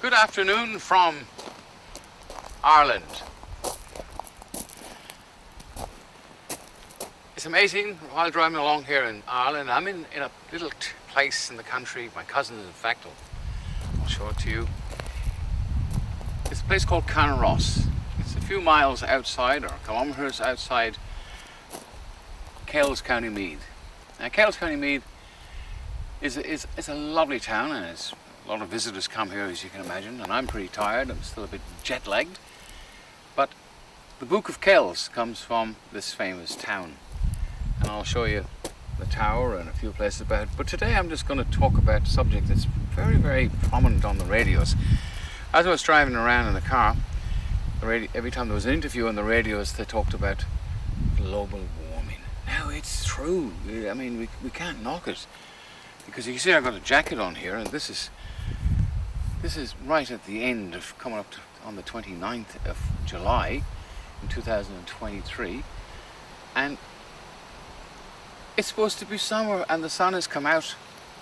Good afternoon from Ireland. It's amazing, while driving along here in Ireland, I'm in a little place in the country, my cousin in fact, I'll show it to you. It's a place called Carnaross. It's a few miles outside, or kilometres outside, Kells, County Meath. Now Kells, County Meath is a lovely town, and it's a lot of visitors come here, as you can imagine, and I'm pretty tired. I'm still a bit jet-lagged. But the Book of Kells comes from this famous town, and I'll show you the tower and a few places about it. But today I'm just going to talk about a subject that's very, very prominent on the radios. As I was driving around in the car, every time there was an interview on the radios, they talked about global warming. Now, it's true. I mean, we can't knock it. Because you can see I've got a jacket on here, and this is right at the end of coming up on the 29th of July in 2023, and it's supposed to be summer and the sun has come out.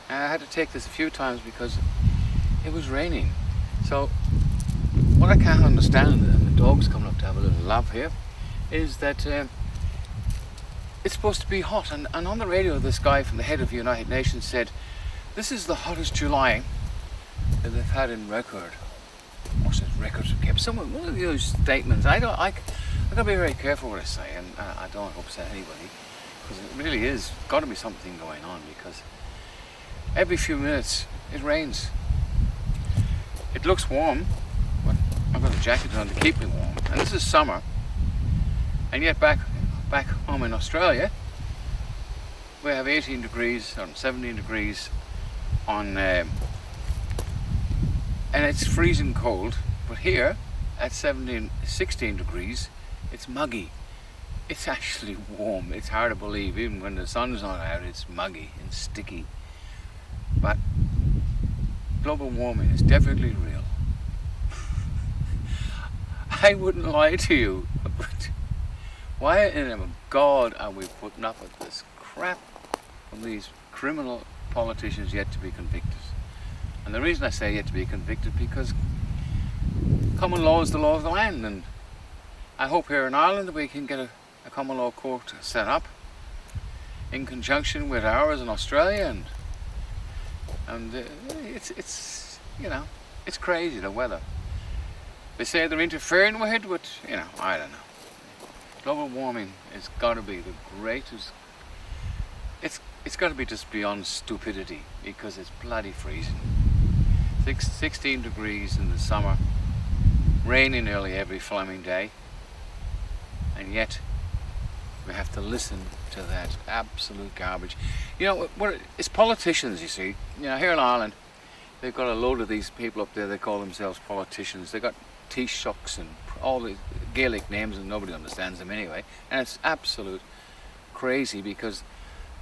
And I had to take this a few times because it was raining. So what I can't understand, and the dog's coming up to have a little love here, is that it's supposed to be hot, and on the radio this guy from the head of the United Nations said this is the hottest July that they've had in record. Or says records are kept. One of those statements, I gotta be very careful what I say, and I don't want to upset anybody, because it really is got to be something going on, because every few minutes it rains. It looks warm, but I've got a jacket on to keep me warm, and this is summer, and yet back home in Australia, we have 18 degrees or 17 degrees on, and it's freezing cold. But here, at 16 degrees, it's muggy. It's actually warm. It's hard to believe. Even when the sun's not out, it's muggy and sticky. But global warming is definitely real. I wouldn't lie to you, but why in the name of God are we putting up with this crap from these criminal politicians yet to be convicted? And the reason I say yet to be convicted, because common law is the law of the land, and I hope here in Ireland that we can get a common law court set up in conjunction with ours in Australia, and it's you know, it's crazy, the weather. They say they're interfering with it, but you know, I don't know. Global warming has got to be the greatest. It's got to be just beyond stupidity, because it's bloody freezing. 16 degrees in the summer, raining nearly every flaming day, and yet we have to listen to that absolute garbage. You know, it's politicians, you see. You know, here in Ireland, they've got a load of these people up there. They call themselves politicians. They've got Taoiseachs and all the Gaelic names, and nobody understands them anyway, and it's absolute crazy, because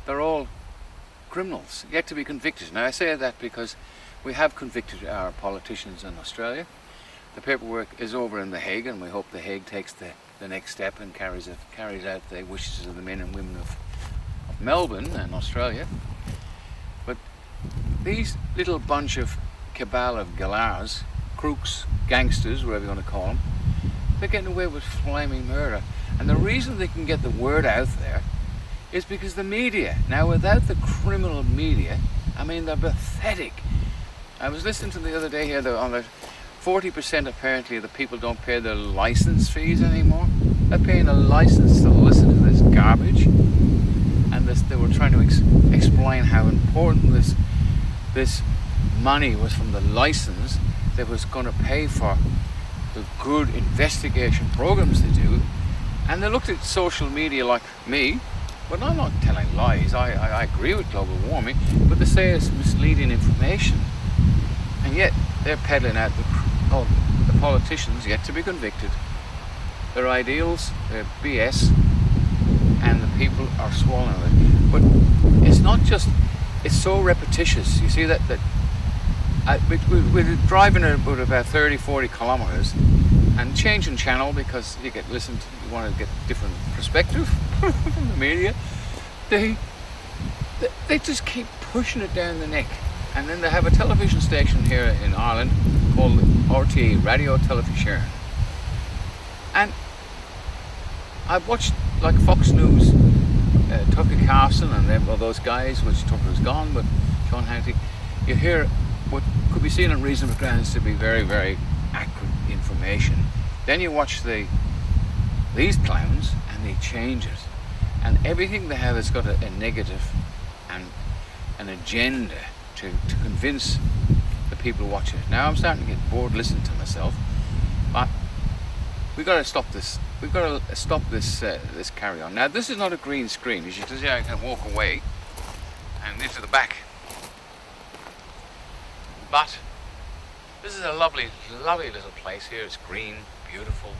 they're all criminals yet to be convicted. Now I say that because we have convicted our politicians in Australia. The paperwork is over in The Hague, and we hope The Hague takes the next step and carries out the wishes of the men and women of Melbourne and Australia. But these little bunch of cabal of galars, crooks, gangsters, whatever you want to call them, they're getting away with flaming murder. And the reason they can get the word out there is because the media. Now, without the criminal media, I mean, they're pathetic. I was listening to the other day here, on the 40% apparently of the people don't pay their license fees anymore. They're paying a license to listen to this garbage. And they were trying to explain how important this money was from the license that was going to pay for the good investigation programs they do. And they looked at social media like me, but I'm not telling lies. I agree with global warming, but they say it's misleading information. And yet they're peddling out the politicians yet to be convicted, their ideals, their BS, and the people are swallowing it. But it's not just, it's so repetitious. You see that we're driving at about 30-40 kilometers and changing channel, because you want to get different perspective from the media. They just keep pushing it down the neck. And then they have a television station here in Ireland called RTE, Radio Television. And I watched like Fox News, Tucker Carlson and them, all those guys, which Tucker's gone, but Sean Hannity. You hear what could be seen on reasonable grounds to be very, very accurate information. Then you watch these clowns and they change it. And everything they have has got a negative and an agenda to convince the people watching it. Now I'm starting to get bored listening to myself, but we've got to stop this. We've got to stop this this carry on. Now this is not a green screen. As you can see, I can walk away and into the back. But this is a lovely, lovely little place here. It's green, beautiful,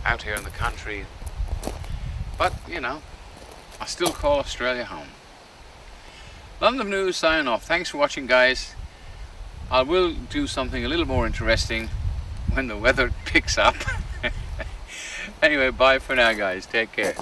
out here in the country. But, you know, I still call Australia home. London News signing off. Thanks for watching, guys. I will do something a little more interesting when the weather picks up. Anyway, bye for now, guys. Take care.